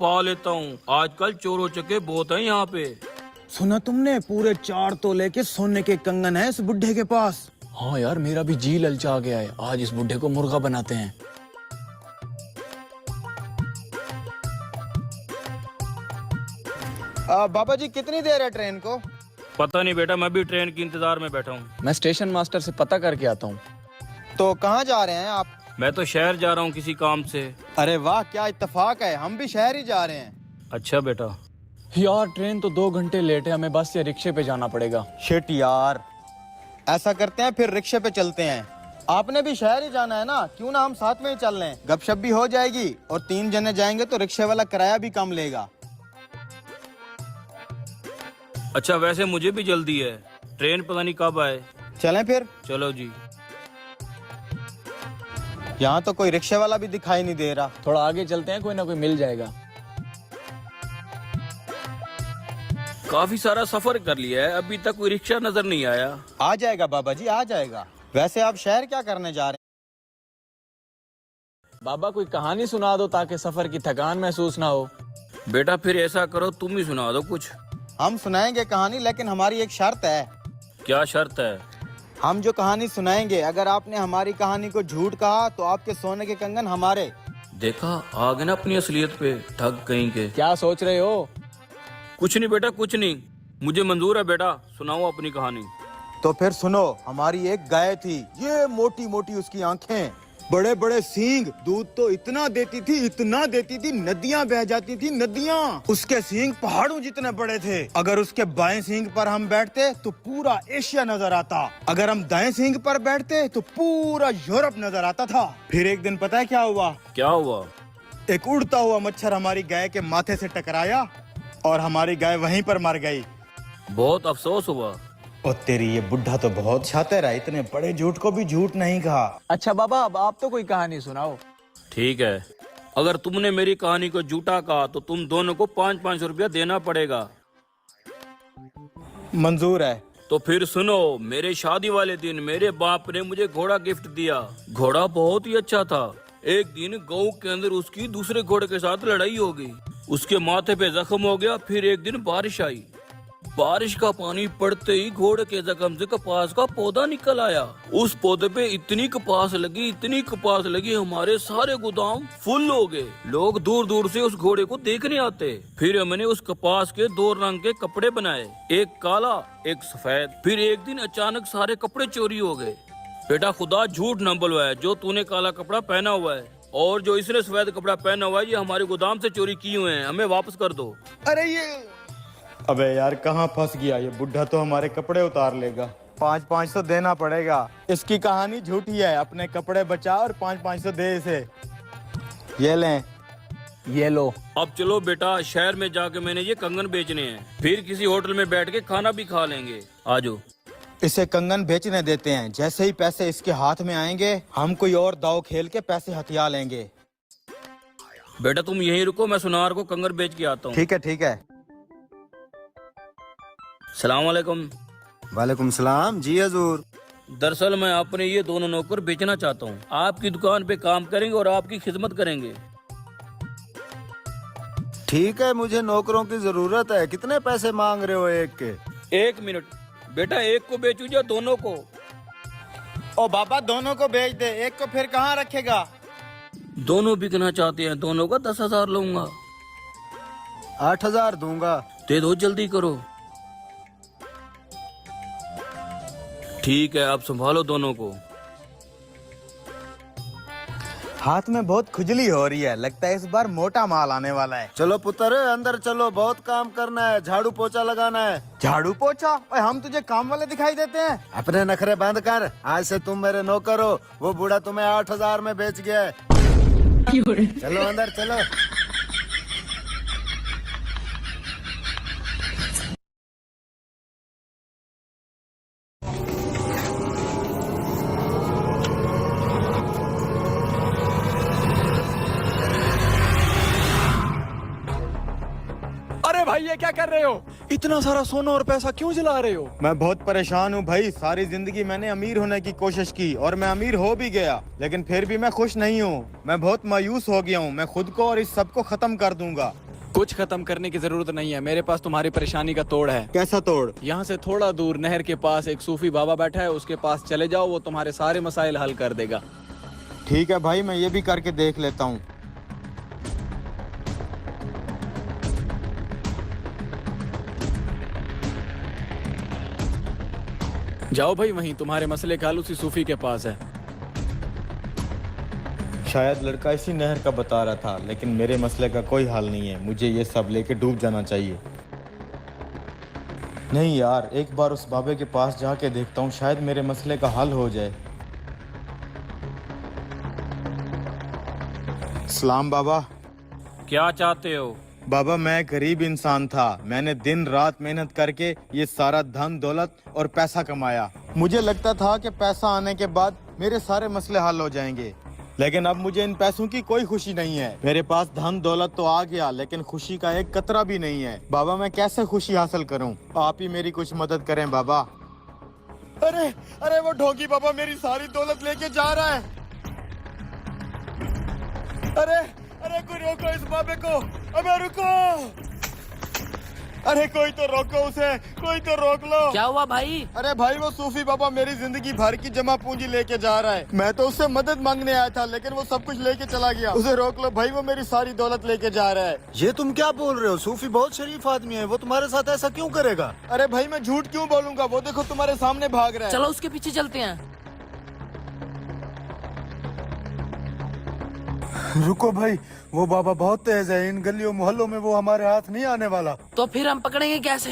पा लेता हूँ। आजकल चोरों चक्के बहुत हैं यहाँ पे। सुना तुमने, पूरे 4 तोले के सोने के कंगन है इस बुढ़े के पास। हाँ यार, मेरा भी जी ललचा गया है। आज इस बुढ़े को मुर्गा बनाते हैं। बाबा जी कितनी देर है ट्रेन को? पता नहीं बेटा, मैं भी ट्रेन के इंतजार में बैठा हूँ। मैं स्टेशन मास्टर से पता करके आता हूँ। तो कहाँ जा रहे हैं आप? मैं तो शहर जा रहा हूँ किसी काम से। अरे वाह, क्या इत्तेफाक है, हम भी शहर ही जा रहे हैं। अच्छा बेटा। यार ट्रेन तो 2 घंटे लेट है, हमें बस या रिक्शे पे जाना पड़ेगा। शिट यार, ऐसा करते हैं फिर रिक्शे पे चलते हैं। आपने भी शहर ही जाना है ना, क्यों ना हम साथ में ही चल लें, गपशप भी हो जाएगी और 3 जने जाएंगे तो रिक्शे वाला किराया भी कम लेगा। अच्छा वैसे मुझे भी जल्दी है, ट्रेन पता नहीं कब आए। चलें फिर? चलो जी। यहाँ तो कोई रिक्शे वाला भी दिखाई नहीं दे रहा। थोड़ा आगे चलते हैं, कोई ना कोई मिल जाएगा। काफी सारा सफर कर लिया है, अभी तक कोई रिक्शा नजर नहीं आया। आ जाएगा बाबा जी, आ जाएगा। वैसे आप शहर क्या करने जा रहे बाबा कोई कहानी सुना दो ताकि सफर की थकान महसूस ना हो। बेटा फिर ऐसा करो, तुम ही सुना दो कुछ। हैं? हम सुनाएंगे कहानी, लेकिन हमारी एक शर्त है। क्या शर्त है? हम जो कहानी सुनाएंगे, अगर आपने हमारी कहानी को झूठ कहा तो आपके सोने के कंगन हमारे। देखा, आ गए ना अपनी असलियत पे, ठग कहीं के। क्या सोच रहे हो? कुछ नहीं बेटा, कुछ नहीं, मुझे मंजूर है बेटा, सुनाओ अपनी कहानी। तो फिर सुनो, हमारी एक गाय थी, ये मोटी मोटी उसकी आंखें, बड़े बड़े सींग, दूध तो इतना देती थी, नदियां बह जाती थी, नदियां। उसके सींग पहाड़ों जितने बड़े थे। अगर उसके बाएं सींग पर हम बैठते तो पूरा एशिया नजर आता, अगर हम दाएं सींग पर बैठते तो पूरा यूरोप नजर आता था। फिर एक दिन पता है क्या हुआ? क्या हुआ? एक उड़ता हुआ मच्छर हमारी गाय के माथे से टकराया और हमारी गाय वहीं पर मर गई। बहुत अफसोस हुआ। ओ तेरी, ये बुढ़ा तो बहुत शातिर है, इतने बड़े झूठ को भी झूठ नहीं कहा। अच्छा बाबा, अब आप तो कोई कहानी सुनाओ। ठीक है, अगर तुमने मेरी कहानी को झूठा कहा तो तुम दोनों को 5-5 रुपया देना पड़ेगा। मंजूर है। तो फिर सुनो, मेरे शादी वाले दिन मेरे बाप ने मुझे घोड़ा गिफ्ट दिया। घोड़ा बहुत ही अच्छा था। एक दिन गांव के अंदर उसकी दूसरे घोड़े के साथ लड़ाई हो गई, उसके माथे पे जख्म हो गया। फिर एक दिन बारिश आई, बारिश का पानी पड़ते ही घोड़े के जख्म से कपास का पौधा निकल आया। उस पौधे पे इतनी कपास लगी, हमारे सारे गोदाम फुल हो गए। लोग दूर दूर से उस घोड़े को देखने आते। फिर हमने उस कपास के 2 रंग के कपड़े बनाए, एक काला एक सफेद। फिर एक दिन अचानक सारे कपड़े चोरी हो गए। बेटा खुदा झूठ न बुलवाए, जो तूने काला कपड़ा पहना हुआ है और जो इसने सफेद कपड़ा पहना हुआ है, ये हमारे गोदाम से चोरी किए हुए हैं, हमें वापस कर दो। अरे ये, अबे यार कहाँ फंस गया, ये बुढ़ा तो हमारे कपड़े उतार लेगा। 500 देना पड़ेगा। इसकी कहानी झूठी है, अपने कपड़े बचा और 500 दे इसे। ये लें। ये लो। अब चलो बेटा, शहर में जाके मैंने ये कंगन बेचने हैं, फिर किसी होटल में बैठ के खाना भी खा लेंगे। आजो। इसे कंगन बेचने देते हैं, जैसे ही पैसे इसके हाथ में आएंगे हम कोई और दाव खेल के पैसे हथिया लेंगे। बेटा तुम यहीं रुको, मैं सुनार को कंगन बेच के आता हूँ। ठीक है ठीक है। सलाम वालेकुम। वालेकुम सलाम जी हजूर। दरअसल मैं अपने ये दोनों नौकर बेचना चाहता हूँ, आपकी दुकान पे काम करेंगे और आपकी खिदमत करेंगे। ठीक है, मुझे नौकरों की जरूरत है। कितने पैसे मांग रहे हो एक के? 1 मिनट बेटा, एक को बेचू या दोनों को? ओ बाबा, दोनों को बेच दे, एक को फिर कहाँ रखेगा? दोनों बिकना चाहते हैं, दोनों का 10,000 लूंगा। 8,000 दूंगा। दे दो, जल्दी करो। ठीक है, अब संभालो दोनों को। हाथ में बहुत खुजली हो रही है, लगता है इस बार मोटा माल आने वाला है। चलो पुत्र, अंदर चलो, बहुत काम करना है, झाड़ू पोछा लगाना है। झाड़ू पोछा? ओए, हम तुझे काम वाले दिखाई देते हैं? अपने नखरे बंद कर, आज से तुम मेरे नौकर हो। वो बूढ़ा तुम्हें 8,000 में बेच गया है। चलो अंदर चलो। अरे भाई, ये क्या कर रहे हो? इतना सारा सोना और पैसा क्यों जला रहे हो? मैं बहुत परेशान हूँ भाई, सारी जिंदगी मैंने अमीर होने की कोशिश की और मैं अमीर हो भी गया, लेकिन फिर भी मैं खुश नहीं हूँ। मैं बहुत मायूस हो गया हूँ, मैं खुद को और इस सब को खत्म कर दूंगा। कुछ खत्म करने की जरूरत नहीं है, मेरे पास तुम्हारी परेशानी का तोड़ है। कैसा तोड़? यहाँ से थोड़ा दूर नहर के पास एक सूफी बाबा बैठा है, उसके पास चले जाओ, वो तुम्हारे सारे मसाइल हल कर देगा। ठीक है भाई, मैं ये भी करके देख लेता हूँ। जाओ भाई, वहीं तुम्हारे मसले का हल उसी सूफी के पास है। शायद लड़का इसी नहर का बता रहा था, लेकिन मेरे मसले का कोई हल नहीं है। मुझे ये सब लेके डूब जाना चाहिए। नहीं यार, एक बार उस बाबे के पास जाके देखता हूँ, शायद मेरे मसले का हल हो जाए। सलाम बाबा। क्या चाहते हो? बाबा, मैं गरीब इंसान था। मैंने दिन रात मेहनत करके ये सारा धन दौलत और पैसा कमाया। मुझे लगता था कि पैसा आने के बाद मेरे सारे मसले हल हो जाएंगे, लेकिन अब मुझे इन पैसों की कोई खुशी नहीं है। मेरे पास धन दौलत तो आ गया, लेकिन खुशी का एक कतरा भी नहीं है। बाबा, मैं कैसे खुशी हासिल करूं? आप ही मेरी कुछ मदद करें बाबा। अरे अरे, वो ढोंगी बाबा मेरी सारी दौलत लेके जा रहा है। अरे अरे, कोई रोको इस बाबे को। अबे रुको, अरे कोई तो रोको उसे, कोई तो रोक लो। क्या हुआ भाई? अरे भाई, वो सूफी बाबा मेरी जिंदगी भर की जमा पूंजी लेके जा रहा है। मैं तो उससे मदद मांगने आया था, लेकिन वो सब कुछ लेके चला गया। उसे रोक लो भाई, वो मेरी सारी दौलत लेके जा रहा है। ये तुम क्या बोल रहे हो? सूफी बहुत शरीफ आदमी है, वो तुम्हारे साथ ऐसा क्यों करेगा? अरे भाई, मैं झूठ क्यों बोलूंगा? वो देखो तुम्हारे सामने भाग रहा है। चलो उसके पीछे चलते हैं। रुको भाई, वो बाबा बहुत तेज है। इन गलियों मोहल्लों में वो हमारे हाथ नहीं आने वाला। तो फिर हम पकड़ेंगे कैसे?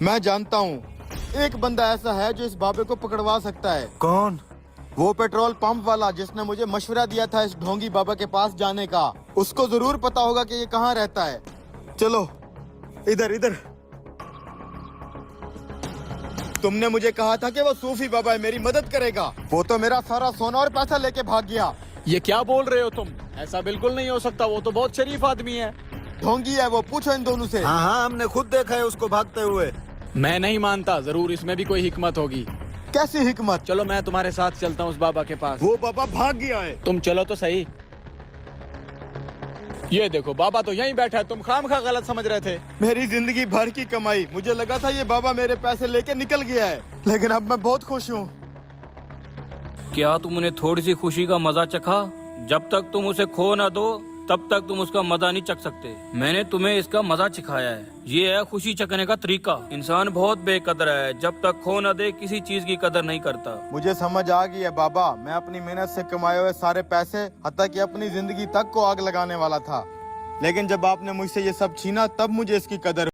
मैं जानता हूँ एक बंदा ऐसा है जो इस बाबे को पकड़वा सकता है। कौन? वो पेट्रोल पंप वाला जिसने मुझे मशवरा दिया था इस ढोंगी बाबा के पास जाने का। उसको जरूर पता होगा कि ये कहाँ रहता है। चलो इधर इधर। तुमने मुझे कहा था कि वो सूफी बाबा है, मेरी मदद करेगा। वो तो मेरा सारा सोना और पैसा लेके भाग गया। ये क्या बोल रहे हो तुम? ऐसा बिल्कुल नहीं हो सकता, वो तो बहुत शरीफ आदमी है। ढोंगी है वो, पूछो इन दोनों से। हाँ हाँ, हमने खुद देखा है उसको भागते हुए। मैं नहीं मानता, जरूर इसमें भी कोई हिकमत होगी। कैसी हिकमत? चलो मैं तुम्हारे साथ चलता हूँ उस बाबा के पास। वो बाबा भाग गया है। तुम चलो तो सही। ये देखो, बाबा तो यहीं बैठा है, तुम खामखा गलत समझ रहे थे। मेरी जिंदगी भर की कमाई, मुझे लगा था ये बाबा मेरे पैसे लेके निकल गया है, लेकिन अब मैं बहुत खुश हूँ। क्या तुमने थोड़ी सी खुशी का मजा चखा? जब तक तुम उसे खो ना दो तब तक तुम उसका मजा नहीं चख सकते। मैंने तुम्हें इसका मजा सिखाया है। ये है खुशी चखने का तरीका। इंसान बहुत बेकदर है, जब तक खो न दे किसी चीज की कदर नहीं करता। मुझे समझ आ गई है बाबा, मैं अपनी मेहनत से कमाए हुए सारे पैसे, हत्ता कि अपनी जिंदगी तक को आग लगाने वाला था, लेकिन जब आपने मुझसे ये सब छीना तब मुझे इसकी कदर